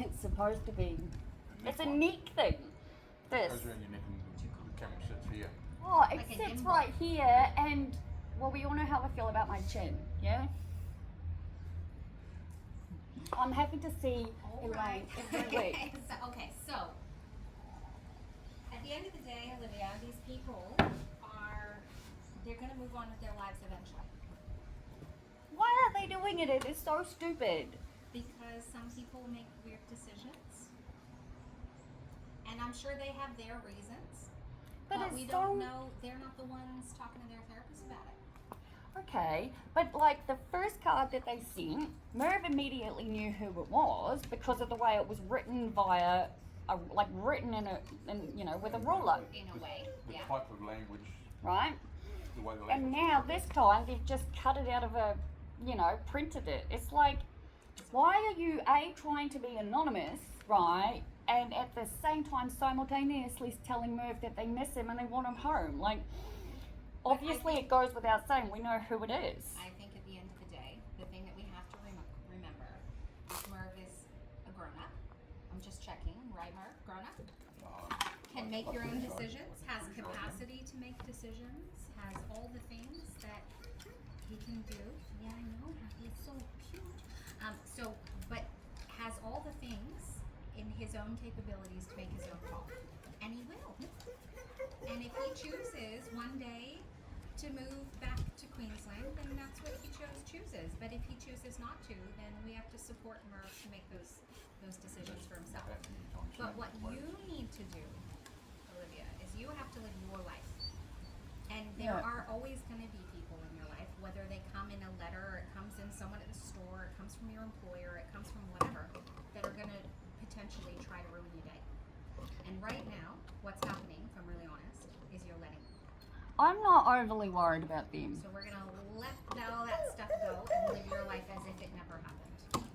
It's supposed to be. It's a neck thing. This. Goes around your neck and the camera sits here. Oh, it Like a sits gimbal. right here, and well, we all know how I feel about my chin. Yeah. I'm happy to see Elaine every week. So at the end of the day, Olivia, these people they're going to move on with their lives eventually. Why are they doing it? It is so stupid. Because some people make weird decisions. And I'm sure they have their reasons. But we it's don't so know, they're not the ones talking to their therapist about it. okay. But like the first card that they sent, Merv immediately knew who it was because of the way it was written via, written with a ruler, In a way, The yeah. type of language, right? the way the And language. now this time they've just cut it out of printed it. It's like, why are you trying to be anonymous, right? And at the same time simultaneously telling Merv that they miss him and they want him home. Like, obviously it goes without saying, we know who it is. I think at the end of the day, the thing that we have to remember is Merv is a grown-up. I'm just checking, right Merv? Grown-up? Can make your own decisions, has capacity to make decisions, has all the things that he can do. Yeah, I know, he's so cute. But has all the things in his own capabilities to make his own call. And he will. And if he chooses one day to move back to Queensland, then that's what he chooses. But if he chooses not to, then we have to support Merv to make those decisions for himself. But what you need to do, Olivia, is you have to live your life. And there Yeah. are always going to be people in your life, whether they come in a letter, or it comes in someone at the store, it comes from your employer, it comes from whatever, that are going to potentially try to ruin your day. And right now, what's happening, if I'm really honest, is you're letting go. I'm not overly worried about them. So we're going to let all that stuff go and live your life as if it never happened.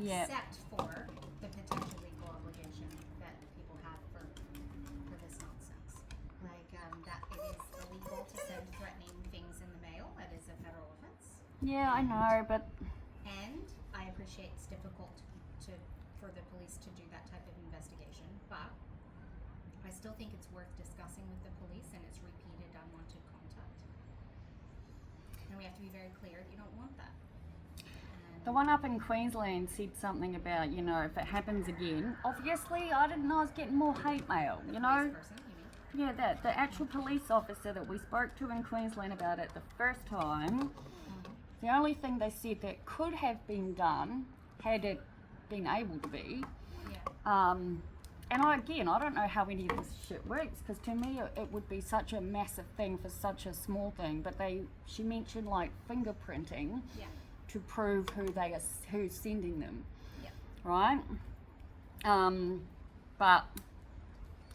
Yeah. Except for the potential legal obligation that people have for this nonsense. Like that it is illegal to send threatening things in the mail. That is a federal offense. Yeah, I know, but And I appreciate it's difficult for the police to do that type of investigation, but I still think it's worth discussing with the police, and it's repeated unwanted contact. And we have to be very clear that you don't want that. And the one up in Queensland said something about, if it happens again. Obviously, I didn't know I was getting more hate mail, police person, you mean? Yeah, the actual police officer that we spoke to in Queensland about it the first time, the only thing they said that could have been done, had it been able to be, Yeah. and I don't know how any of this shit works, because to me it would be such a massive thing for such a small thing, but she mentioned like fingerprinting Yeah. to prove who's sending them, Yeah. right? But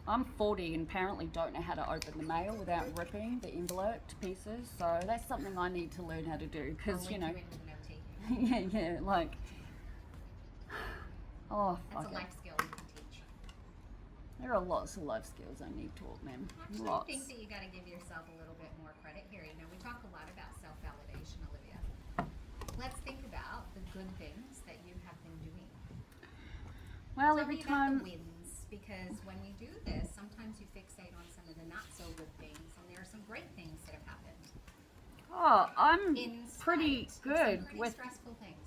I'm 40 and apparently don't know how to open the mail without ripping the envelope to pieces, so that's something I need to learn how to do, because I'll link you into the note-taking. yeah, like, oh, That's fuck a it. life skill you can teach. There are lots of life skills I need taught, man. Actually, Lots. I think that you got to give yourself a little bit more credit here. We talk a lot about self-validation, Olivia. Let's think about the good things that you have been doing. Well, Tell every me about time, the wins, because when we do this, sometimes you fixate on some of the not so good things, and there are some great things that have happened. oh, I'm In pretty spite of some good pretty with. stressful things.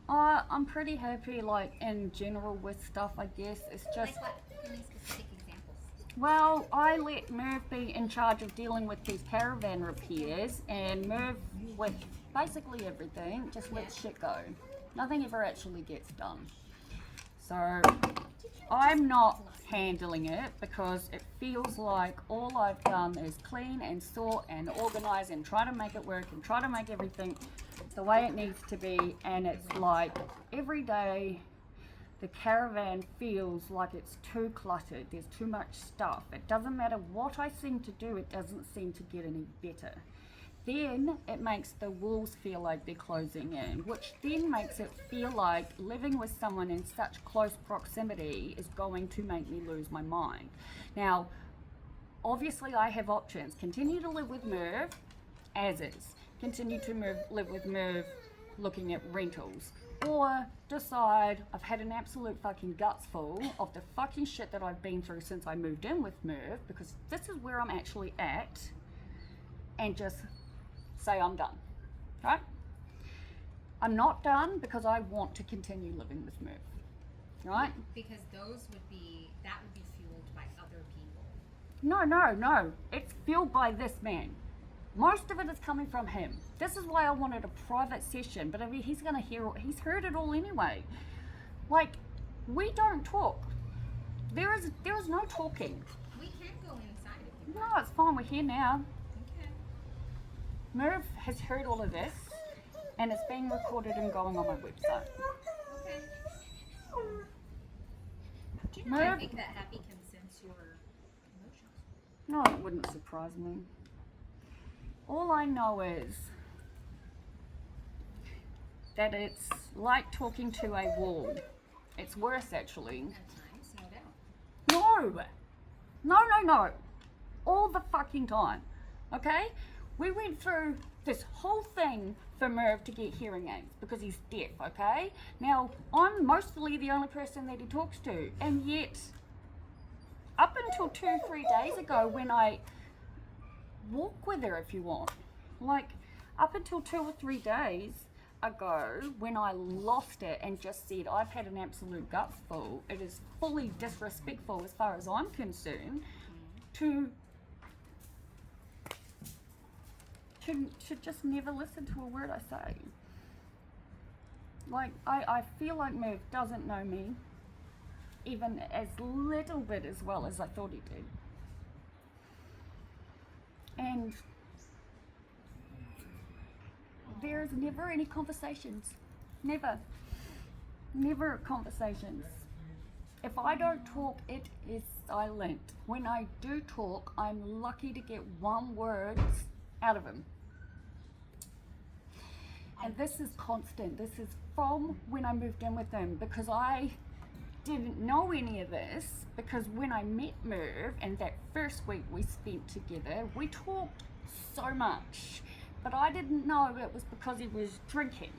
I'm pretty happy, like in general with stuff. I guess it's just. Like what? Give me specific examples. Well, I let Merv be in charge of dealing with these caravan repairs, and Merv, with basically everything, just lets shit go. Nothing ever actually gets done. So I'm not handling it because it feels like all I've done is clean and sort and organize and try to make it work and try to make everything the way it needs to be, and it's like every day the caravan feels like it's too cluttered, there's too much stuff. It doesn't matter what I seem to do, it doesn't seem to get any better. Then it makes the walls feel like they're closing in, which then makes it feel like living with someone in such close proximity is going to make me lose my mind. Now, obviously I have options. Continue to live with Merv as is. Continue to live with Merv looking at rentals, or decide I've had an absolute fucking guts full of the fucking shit that I've been through since I moved in with Merv, because this is where I'm actually at, and just say I'm done, right? I'm not done because I want to continue living with Merv, right? Because that would be fueled by other people. No. It's fueled by this man. Most of it is coming from him. This is why I wanted a private session, but I mean, he's heard it all anyway. Like, we don't talk. There is no talking. We can go inside if you No, want. it's fine, we're here now. Okay. Merv has heard all of this, and it's being recorded and going on my website. Okay. Do you know, I Merv? think that Happy can sense your emotions. No, it wouldn't surprise me. All I know is that it's like talking to a wall. It's worse, actually. At times, no doubt. No. All the fucking time. Okay? We went through this whole thing for Merv to get hearing aids because he's deaf, okay? Now, I'm mostly the only person that he talks to, and yet, up until 2-3 days ago when I walk with her if you want, like up until 2 or 3 days ago when I lost it and just said I've had an absolute gutful, it is fully disrespectful as far as I'm concerned to just never listen to a word I say. Like, I feel like Merv doesn't know me even as little bit as well as I thought he did. And there's never any conversations. Never conversations. If I don't talk, it is silent. When I do talk, I'm lucky to get one word out of him. And this is constant. This is from when I moved in with him, because I didn't know any of this, because when I met Merv and that first week we spent together, we talked so much, but I didn't know it was because he was drinking.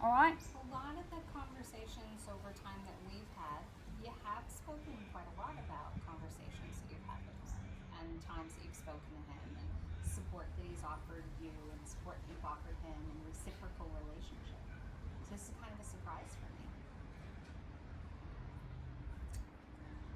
All right? A lot of the conversations over time that we've had, you have spoken quite a lot about conversations that you've had with him and times that you've spoken to him and support that he's offered you and support that you've offered him and reciprocal relationship. So this is kind of a surprise for me.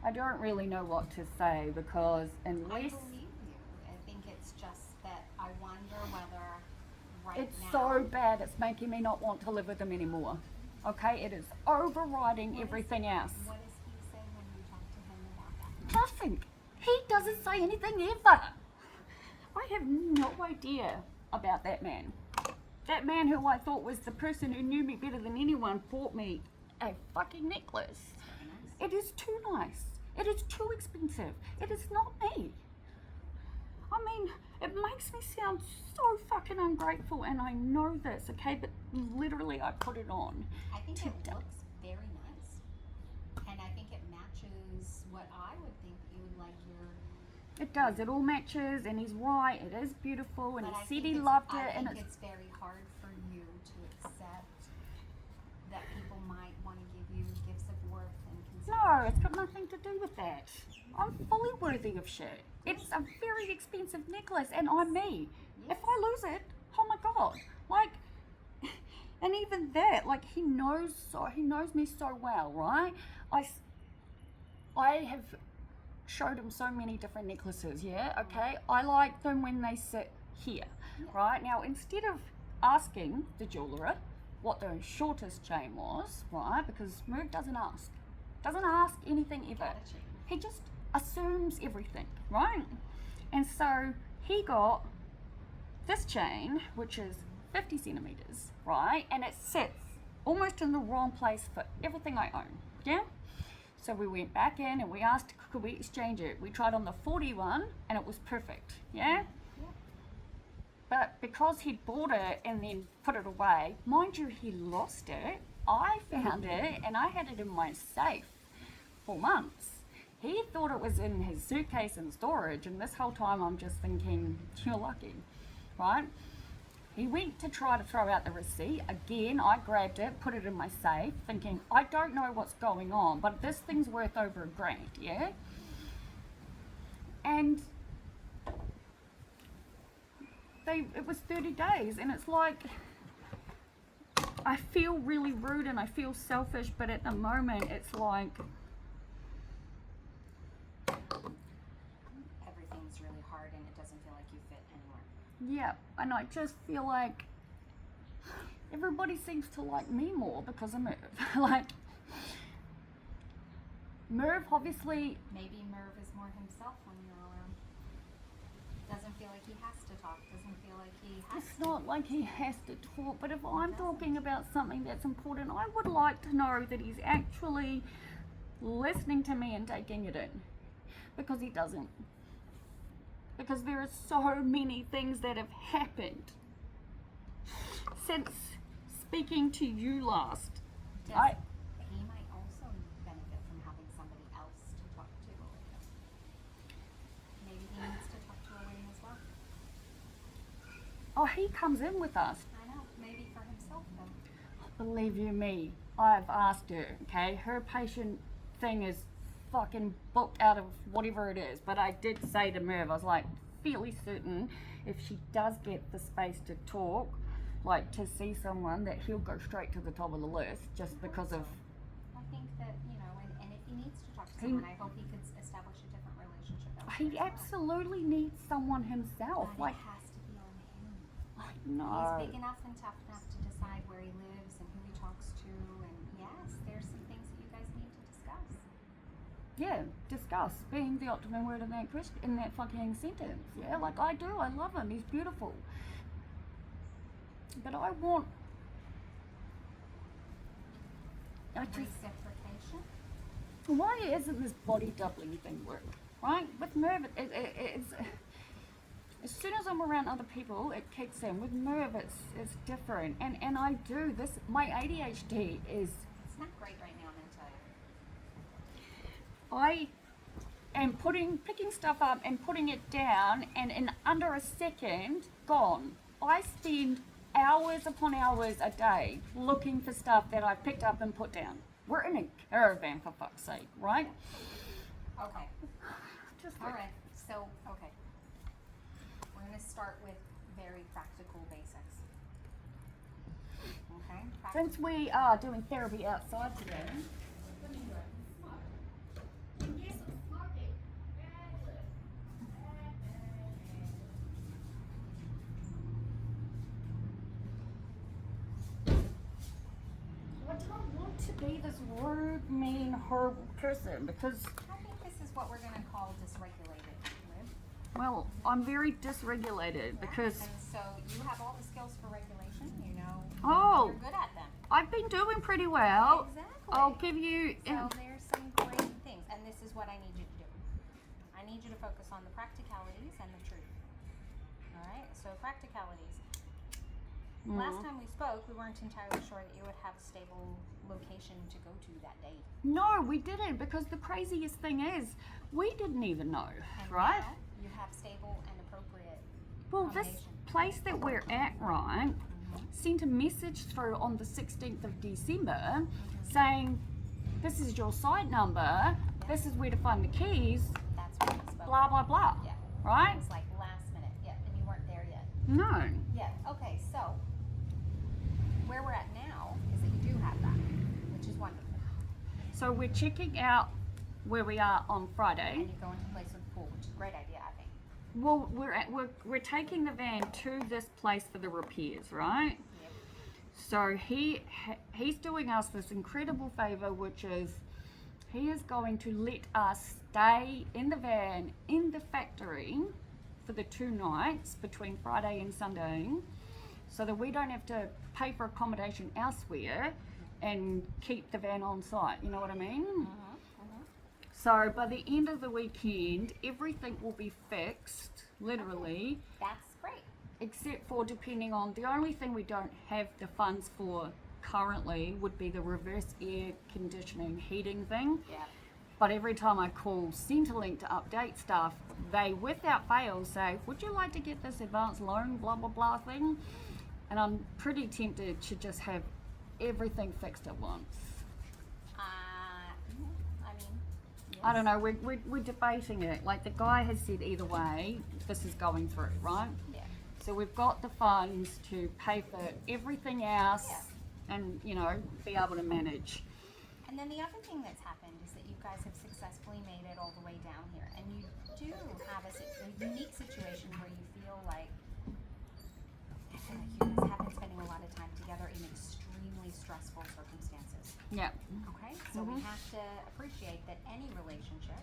I don't really know what to say, because I unless believe you. I think it's just that I wonder whether it's now. so bad, it's making me not want to live with him anymore. Okay? It is overriding everything else. What does he say when you talk to him about that? Nothing. He doesn't say anything ever. I have no idea about that man. That man who I thought was the person who knew me better than anyone bought me a fucking necklace. It is too nice. It is too expensive. It is not me. I mean, it makes me sound so fucking ungrateful, and I know this, okay? But literally, I put it on. I think today. it looks very nice. And I think it matches what I would think you would like your. It does. It all matches, and he's right. It is beautiful, and But I he said think he it's- loved it, I and think it's it's very hard for you to accept that people might want to give you gifts of worth and no, consideration. it's got nothing to do with that. I'm fully worthy of shit. It's a very expensive necklace, and I'm me. If I lose it, oh my god, like, and even that, like, he knows me so well, right? I have showed him so many different necklaces, yeah, okay? I like them when they sit here, right? Now, instead of asking the jeweler what the shortest chain was, right? Because Merv doesn't ask anything ever. Gotta change. He just assumes everything, right? And so he got this chain, which is 50 centimeters, right? And it sits almost in the wrong place for everything I own, yeah? So we went back in and we asked, could we exchange it? We tried on the 41 and it was perfect, yeah? But because he'd bought it and then put it away, mind you, he lost it. I found it and I had it in my safe for months. He thought it was in his suitcase in storage, and this whole time I'm just thinking, you're lucky, right? He went to try to throw out the receipt. Again, I grabbed it, put it in my safe, thinking, I don't know what's going on, but this thing's worth over $1,000, yeah? And it was 30 days, and it's like, I feel really rude and I feel selfish, but at the moment, it's like, Everything's really hard and it doesn't feel like you fit anywhere. yeah, and I just feel like everybody seems to like me more because of Merv. Like, Merv obviously, Maybe Merv is more himself when you're around. Doesn't feel like he has to talk. Doesn't feel like he has it's not like he has to talk, but if I'm talking about something that's important, I would like to know that he's actually listening to me and taking it in. Because he doesn't. Because there are so many things that have happened since speaking to you last. Does- I, He might also benefit from having somebody else to talk to. Maybe he needs to talk to Elaine as well. oh, he comes in with us. I know. Maybe for himself though. Believe you me, I've asked her, okay? Her patient thing is fucking booked out of whatever it is. But I did say to Merv, I was like, fairly certain if she does get the space to talk, like to see someone, that he'll go straight to the top of the list just because of, I think that, and if he needs to talk to He- someone, I hope he could establish a different relationship. elsewhere he as well. absolutely needs someone himself. But Like, it has to be on him. I know. He's big enough and tough enough to decide where he lives and who he talks to, and yes, there's some things that you guys need to discuss. Yeah, discuss being the optimum word in that fucking sentence. Yeah, like I do. I love him. He's beautiful. But I want. I just. Reciprocation. Why isn't this body doubling thing work? Right? With Merv, it's. As soon as I'm around other people, it kicks in. With Merv, it's different. And I do this. My ADHD is. It's not great right now, I'm gonna tell you. I am picking stuff up and putting it down, and in under a second, gone. I spend hours upon hours a day looking for stuff that I picked up and put down. We're in a caravan, for fuck's sake, right? Okay. Just All right. So, okay. We're gonna start with very practical basics. Okay. Since we are doing therapy outside today. I don't want to be this rude, mean, horrible person because, I think this is what we're gonna call dysregulated, Liv. well, I'm very dysregulated because, And so you have all the skills for regulation. You know. Oh. You're good at them. I've been doing pretty well. Exactly. I'll give you. So there's some great things, and this is what I need you to do. I need you to focus on the practicalities and the truth. All right. So practicalities. Last time we spoke, we weren't entirely sure that you would have a stable location to go to that day. No, we didn't, because the craziest thing is, we didn't even know, And right? now you have stable and appropriate Well, this accommodation. place that we're at, right, sent a message through on the 16th of December saying, this is your site number, this is where to find the keys, That's what we spoke. blah, blah, blah. Yeah. Right? It's like last minute. Yeah, and you weren't there yet. No. Yeah. Okay. So where we're at now is that you do have that, which is wonderful. So we're checking out where we are on Friday. And you go into a place with a pool, which is a great idea, I think. Well, we're taking the van to this place for the repairs, right? Yep. So he's doing us this incredible favor, which is he is going to let us stay in the van in the factory for the 2 nights between Friday and Sunday, so that we don't have to pay for accommodation elsewhere and keep the van on site. You know what I mean? So by the end of the weekend, everything will be fixed, literally, That's great. except for depending on, the only thing we don't have the funds for currently would be the reverse air conditioning heating thing. Yeah. But every time I call Centrelink to update stuff, they without fail say, would you like to get this advanced loan, blah, blah, blah thing? And I'm pretty tempted to just have everything fixed at once. I mean, I don't know, we're debating it. Like, the guy has said either way, this is going through, right? yeah. So we've got the funds to pay for everything else and, you know, be able to manage. And then the other thing that's happened is that you guys have successfully made it all the way down here, and you do have a unique situation where you feel like I feel like you guys have been spending a lot of time together in extremely stressful circumstances. Yeah. Okay, so we have to appreciate that any relationship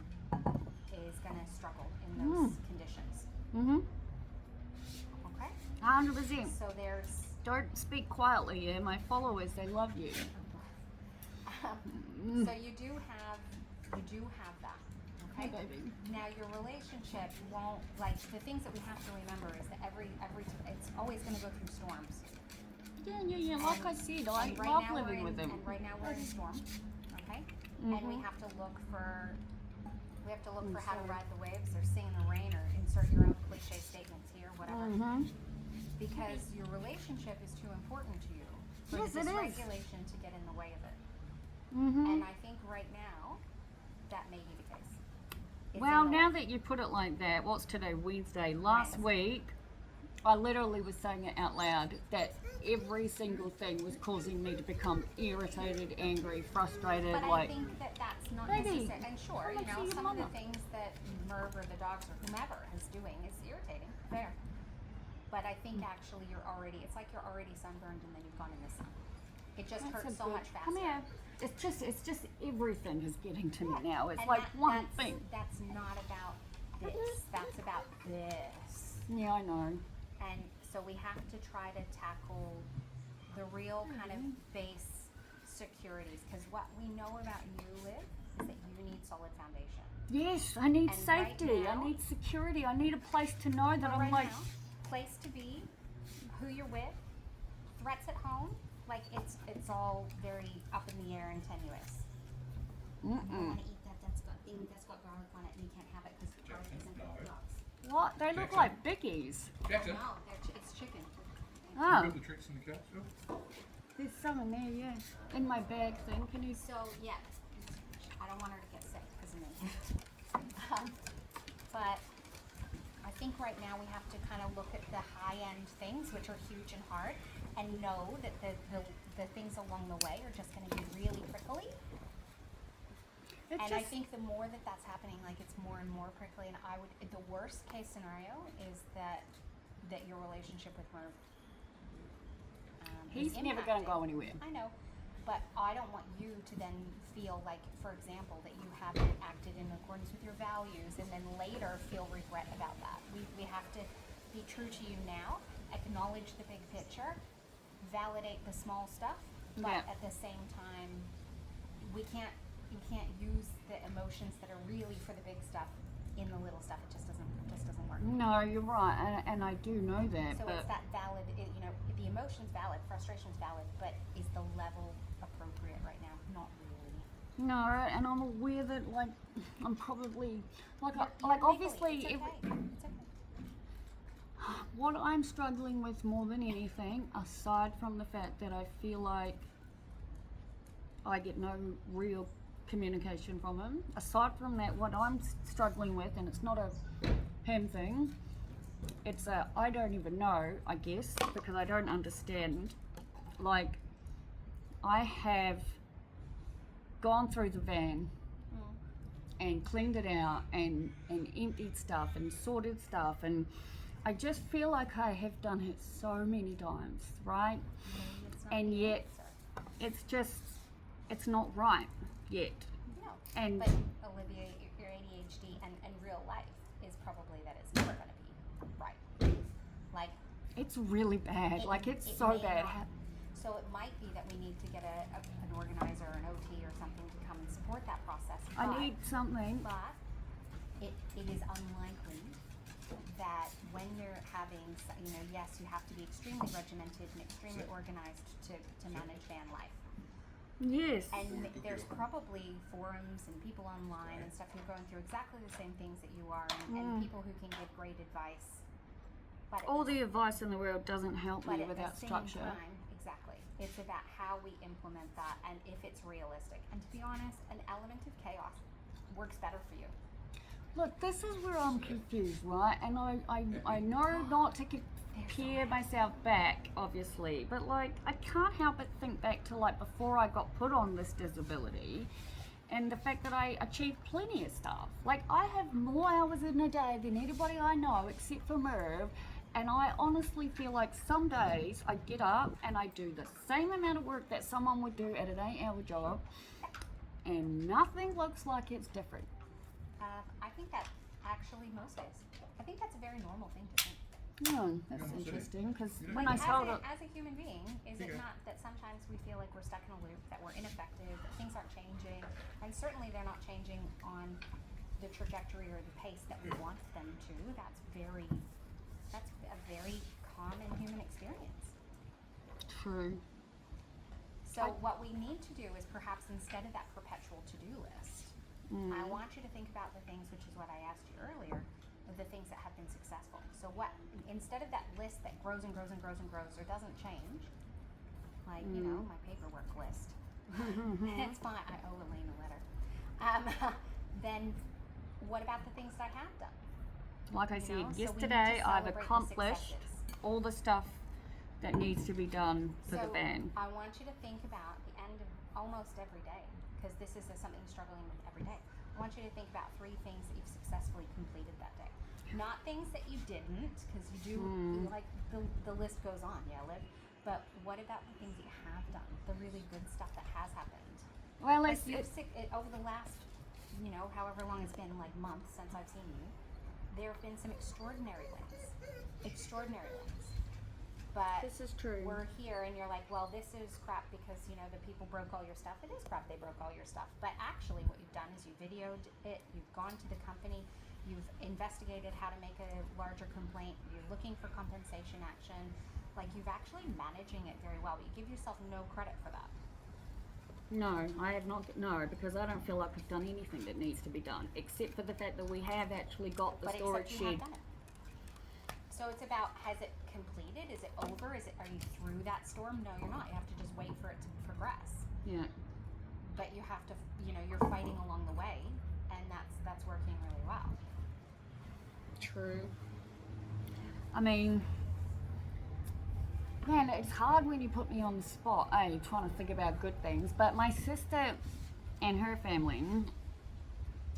is going to struggle in those conditions. Mm-hmm. Okay, 100%. so there's Don't speak quietly, yeah? My followers, they love you. so you do have that. Hey, Okay. baby. Now your relationship won't, like, the things that we have to remember is that it's always going to go through storms. Yeah. Like I said, I And love now living with them. And right now we're in a storm, okay? And we have to look for how to ride the waves or sing in the rain or insert your own cliche statements here, whatever. Mm-hmm. Because your relationship is too important to you for Yes, the it is. dysregulation to get in the way of it. Mm-hmm. And I think right now that may be the case. It's Well, in the now way. that you put it like that, what's today? Wednesday. Last Wednesday. week, I literally was saying it out loud that every single thing was causing me to become irritated, angry, frustrated. But I like, think that that's not Baby, necessary. And sure, come you and know, see your some of the mama. things that Merv or the dogs or whomever is doing is irritating. Fair. But I think actually it's like you're already sunburned and then you've gone in the sun. It just that's hurts a so good- much faster. Come here. It's just everything is getting to me now. It's And like one that's, thing. That's not about this. That's about this. Yeah, I know. And so we have to try to tackle the real kind of base securities, because what we know about you, Liv, is that you need solid foundation. Yes, I need And right safety. now- I need security. I need a place to know that But I'm right like. now, place to be, who you're with, threats at home, like it's all very up in the air and tenuous. You don't Mm-mm. want to eat that. That's got garlic on it, and you can't have it because garlic isn't good for dogs. What? They look like bickies. Jackson, No, it's chicken. you Oh, got the treats in the car still? there's some in there, yeah. In my bag thing. Can you? So yeah, I don't want her to get sick because of me. But I think right now we have to kind of look at the high-end things, which are huge and hard, and know that the things along the way are just going to be really prickly. It's And I just, think the more that that's happening, like it's more and more prickly. And the worst case scenario is that your relationship with Merv. he's is never going to impacted. go anywhere. I know, but I don't want you to then feel like, for example, that you haven't acted in accordance with your values, and then later feel regret about that. We have to be true to you now, acknowledge the big picture, validate the small stuff, but Yeah. at the same time, you can't use the emotions that are really for the big stuff in the little stuff. It just doesn't work. No, you're right, and I do know that, So but it's that valid, the emotion's valid, frustration's valid, but is the level appropriate right now? Not really. no, and I'm aware that like I'm probably like You're legally- obviously it's if, okay. It's okay. what I'm struggling with more than anything, aside from the fact that I feel like I get no real communication from him, aside from that, what I'm struggling with, and it's not a him thing, it's a I don't even know, I guess, because I don't understand. Like, I have gone through the van and cleaned it out and emptied stuff and sorted stuff, and I just feel like I have done it so many times, right? Maybe it's not And the yet answer. it's not right yet. No. And But Olivia, your ADHD and real life is probably that it's never going to be right. Like, it's really bad. Like, it's it so may bad. not. So it might be that we need to get an organizer, an OT, or something to come and support that process. I But- need something. But it is unlikely that when you're having, yes, you have to be extremely regimented and extremely organized to manage van life. Yes. And there's probably forums and people online and stuff who are going through exactly the same things that you are, and people who can give great advice But All the advice in the world doesn't help but me at without the same structure. time, exactly. It's about how we implement that and if it's realistic. And to be honest, an element of chaos works better for you. Look, this is where I'm confused, right? And I know not to compare myself back, obviously, but like I can't help but think back to like before I got put on this disability and the fact that I achieved plenty of stuff. Like I have more hours in a day than anybody I know except for Merv, and I honestly feel like some days I get up and I do the same amount of work that someone would do at an 8-hour job and nothing looks like it's different. I think that actually most days. I think that's a very normal thing to think. Yeah, that's Yeah, interesting because Yeah. when Like I told her, as a human being, is it Yeah. not that sometimes we feel like we're stuck in a loop, that we're ineffective, that things aren't changing, and certainly they're not changing on the trajectory or the pace that we want them to. That's a very common human experience. true. So what we need to do is perhaps instead of that perpetual to-do list, I want you to think about the things, which is what I asked you earlier, of the things that have been successful. So what, instead of that list that grows and grows and grows and grows or doesn't change, like, you know, my paperwork list. It's fine, I owe Elaine a letter. Then what about the things that I have done? Like I You said, know, so we need to yesterday I've celebrate the accomplished successes. all the stuff that needs to be done for the So van. I want you to think about the end of almost every day, because this is something you're struggling with every day. I want you to think about 3 things that you've successfully completed that day. Not things that you didn't, because you do, like, the list goes on, yeah, Liv? But what about the things that you have done? The really good stuff that has happened? Well, Like it's, over the last, you know, however long it's been, like months since I've seen you, there have been some extraordinary wins. Extraordinary wins. But this is true. we're here and you're like, well, this is crap because, you know, the people broke all your stuff. It is crap, they broke all your stuff. But actually what you've done is you videoed it, you've gone to the company, you've investigated how to make a larger complaint, you're looking for compensation action. Like, you've actually managing it very well, but you give yourself no credit for that. No, I have not. No, because I don't feel like I've done anything that needs to be done, except for the fact that we have actually got the But storage except you shed. have done it. So it's about, has it completed? Is it over? Are you through that storm? No, you're not. You have to just wait for it to progress. Yeah. But you have to, you know, you're fighting along the way, and that's working really well. True. I mean, man, it's hard when you put me on the spot, trying to think about good things. But my sister and her family,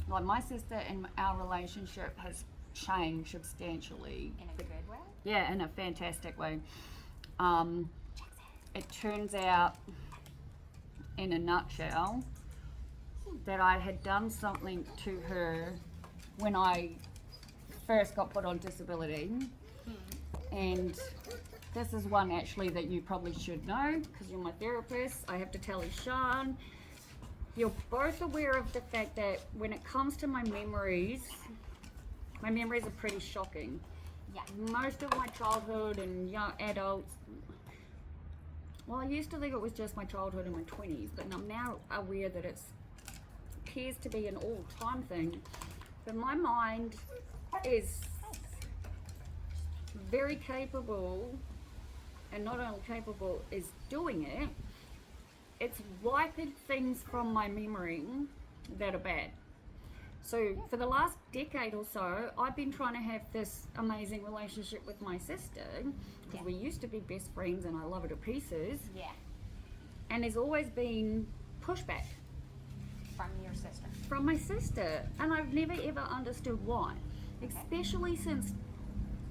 like my sister and our relationship has changed substantially. In a good way. Yeah, in a fantastic way. It turns out, in a nutshell, that I had done something to her when I first got put on disability. And this is one actually that you probably should know because you're my therapist. I have to tell you, Sean, you're both aware of the fact that when it comes to my memories are pretty shocking. Yeah. Most of my childhood and young adults, well, I used to think it was just my childhood and my 20s, but I'm now aware that it appears to be an all-time thing. But my mind is very capable, and not only capable, is doing it. It's wiping things from my memory that are bad. So for the last decade or so, I've been trying to have this amazing relationship with my sister, because we used to be best friends and I love her to pieces, Yeah. and there's always been pushback From your sister. from my sister, and I've never ever understood why, especially since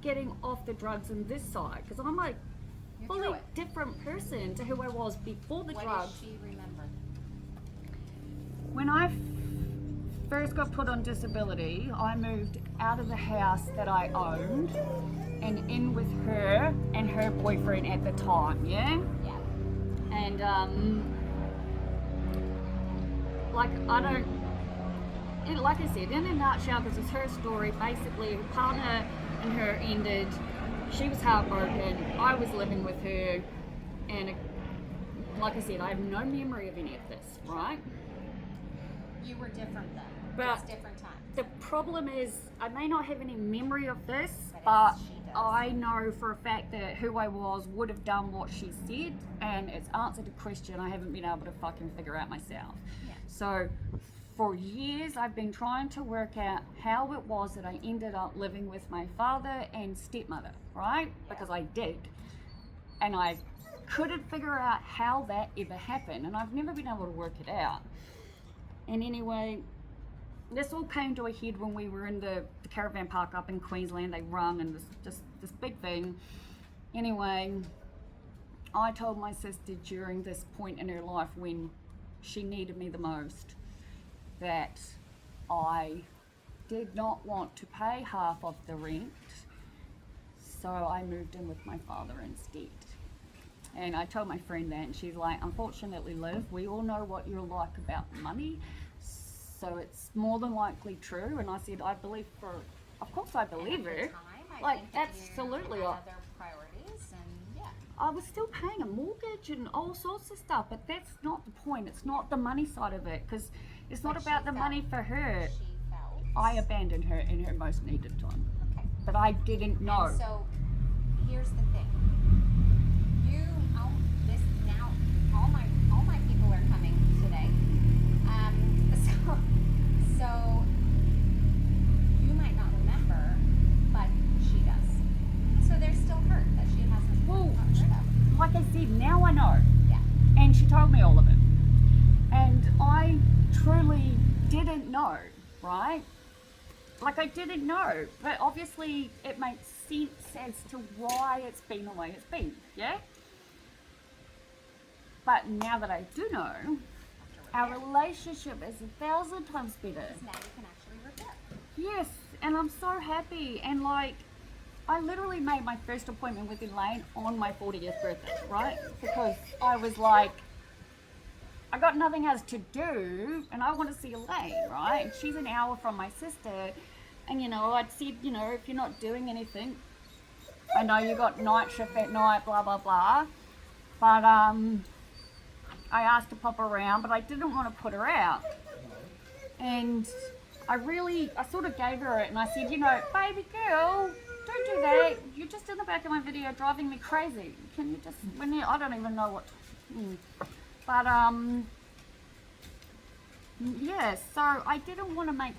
getting off the drugs on this side, because I'm a You're fully through it. different person to who I was before the What drugs. does she remember? When I first got put on disability, I moved out of the house that I owned and in with her and her boyfriend at the time, yeah? Yeah. And like I said, in a nutshell, this is her story. Basically, her partner and her ended. She was heartbroken. I was living with her, and like I said, I have no memory of any of this, right? You were different then. But It's different times. the problem is, I may not have any memory of this, But but she does. I know for a fact that who I was would have done what she said, and it's answered a question I haven't been able to fucking figure out myself. Yeah. So, for years, I've been trying to work out how it was that I ended up living with my father and stepmother, right? Because I did. And I couldn't figure out how that ever happened, and I've never been able to work it out. And anyway, this all came to a head when we were in the caravan park up in Queensland. They rung and this big thing. Anyway, I told my sister during this point in her life when she needed me the most that I did not want to pay half of the rent, so I moved in with my father instead. And I told my friend that, and she's like, unfortunately, Liv, we all know what you're like about money, so it's more than likely true. And I said, I believe of course I believe And at her. the time, I Like, think that absolutely. you had other priorities, and yeah. I was still paying a mortgage and all sorts of stuff, but that's not the point. It's not the money side of it, because it's not But about she the money felt- for her. She felt. I abandoned her in her most needed time, Okay. but I didn't know. And so, here's the thing. This now, all my people are coming today. So you might not remember, but she does. So there's still hurt that she hasn't Well, gotten rid of. Like I said, now I know. Yeah. And she told me all of it. And I truly didn't know, right? Like, I didn't know. But obviously it makes sense as to why it's been the way it's been, yeah? But now that I do know, our relationship is 1,000 times better. Now you can actually repair. Yes, and I'm so happy. And like, I literally made my first appointment with Elaine on my 40th birthday, right? Because I was like, I got nothing else to do, and I want to see Elaine, right? And she's an hour from my sister, and you know, I'd said, you know, if you're not doing anything, I know you got night shift at night, blah blah blah, but I asked to pop around, but I didn't want to put her out, and I sort of gave her it, and I said, you know, baby girl, don't do that. You're just in the back of my video driving me crazy. Can you just, I don't even know what. But yeah, so I didn't want to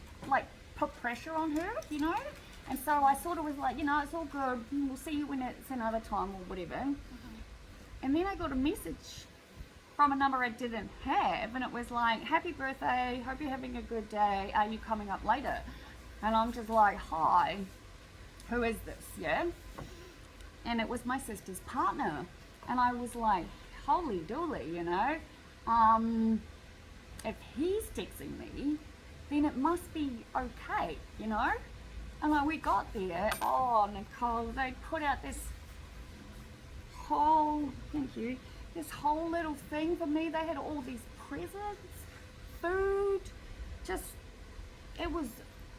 put pressure on her, you know, and so I sort of was like, you know, it's all good, we'll see you when it's another time or whatever. And then I got a message from a number I didn't have, and it was like, happy birthday, hope you're having a good day, are you coming up later? And I'm just like, hi, who is this, yeah? And it was my sister's partner, and I was like, holy dooly, you know, if he's texting me, then it must be okay, you know. And like, we got there, oh Nicole, they put out this whole, thank you, this whole little thing for me. They had all these presents, food, just, it was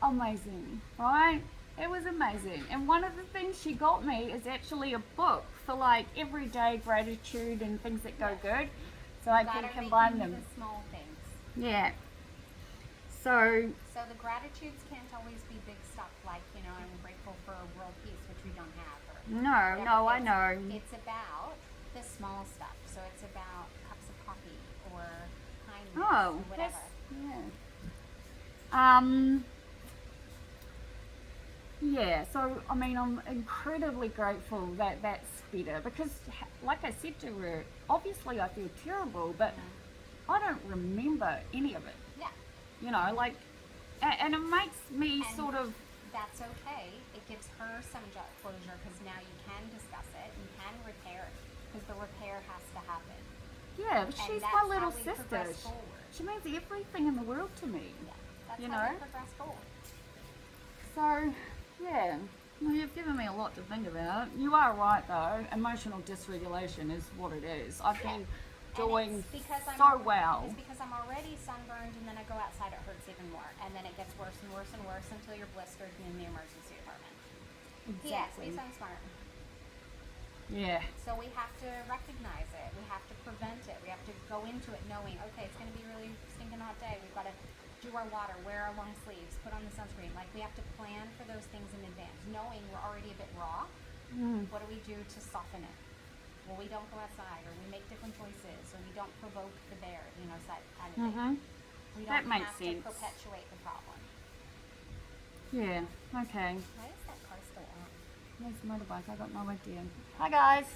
amazing, right? It was amazing. And one of the things she got me is actually a book for like everyday gratitude and things that go good, so I can Gotta combine make them. the small things. Yeah. So So the gratitudes can't always be big stuff like, you know, I'm grateful for world peace, which we don't have. Or no, I know. It's about the small stuff. So it's about cups of coffee or kindness Oh, or whatever. yeah. Yeah, so I mean, I'm incredibly grateful that that's better, because like I said to her, obviously I feel terrible, but I don't remember any of it, Yeah. you know, like, and it makes me And sort of, that's okay. It gives her some closure because now you can discuss it, you can repair it, because the repair has to happen. yeah, but And she's that's my how little we sister. progress forward. She means everything in the world to me. Yeah, that's You how know? we progress forward. So, yeah, well, you've given me a lot to think about. You are right, though. Emotional dysregulation is what it is. I've been doing And it's because so well. It's because I'm already sunburned, and then I go outside, it hurts even more, and then it gets worse and worse and worse until you're blistered and in the emergency department. Yes, Exactly. we sound smart. Yeah. So we have to recognize it. We have to prevent it. We have to go into it knowing, okay, it's going to be a really stinking hot day. We've got to do our water, wear our long sleeves, put on the sunscreen. Like, we have to plan for those things in advance, knowing we're already a bit raw. What do we do to soften it? Well, we don't go outside, or we make different choices, or we don't provoke the bear, side kind of thing. We don't That makes have sense. to perpetuate the problem. Yeah. Okay. Why is that car still on? There's a motorbike. I got no idea. Hi guys.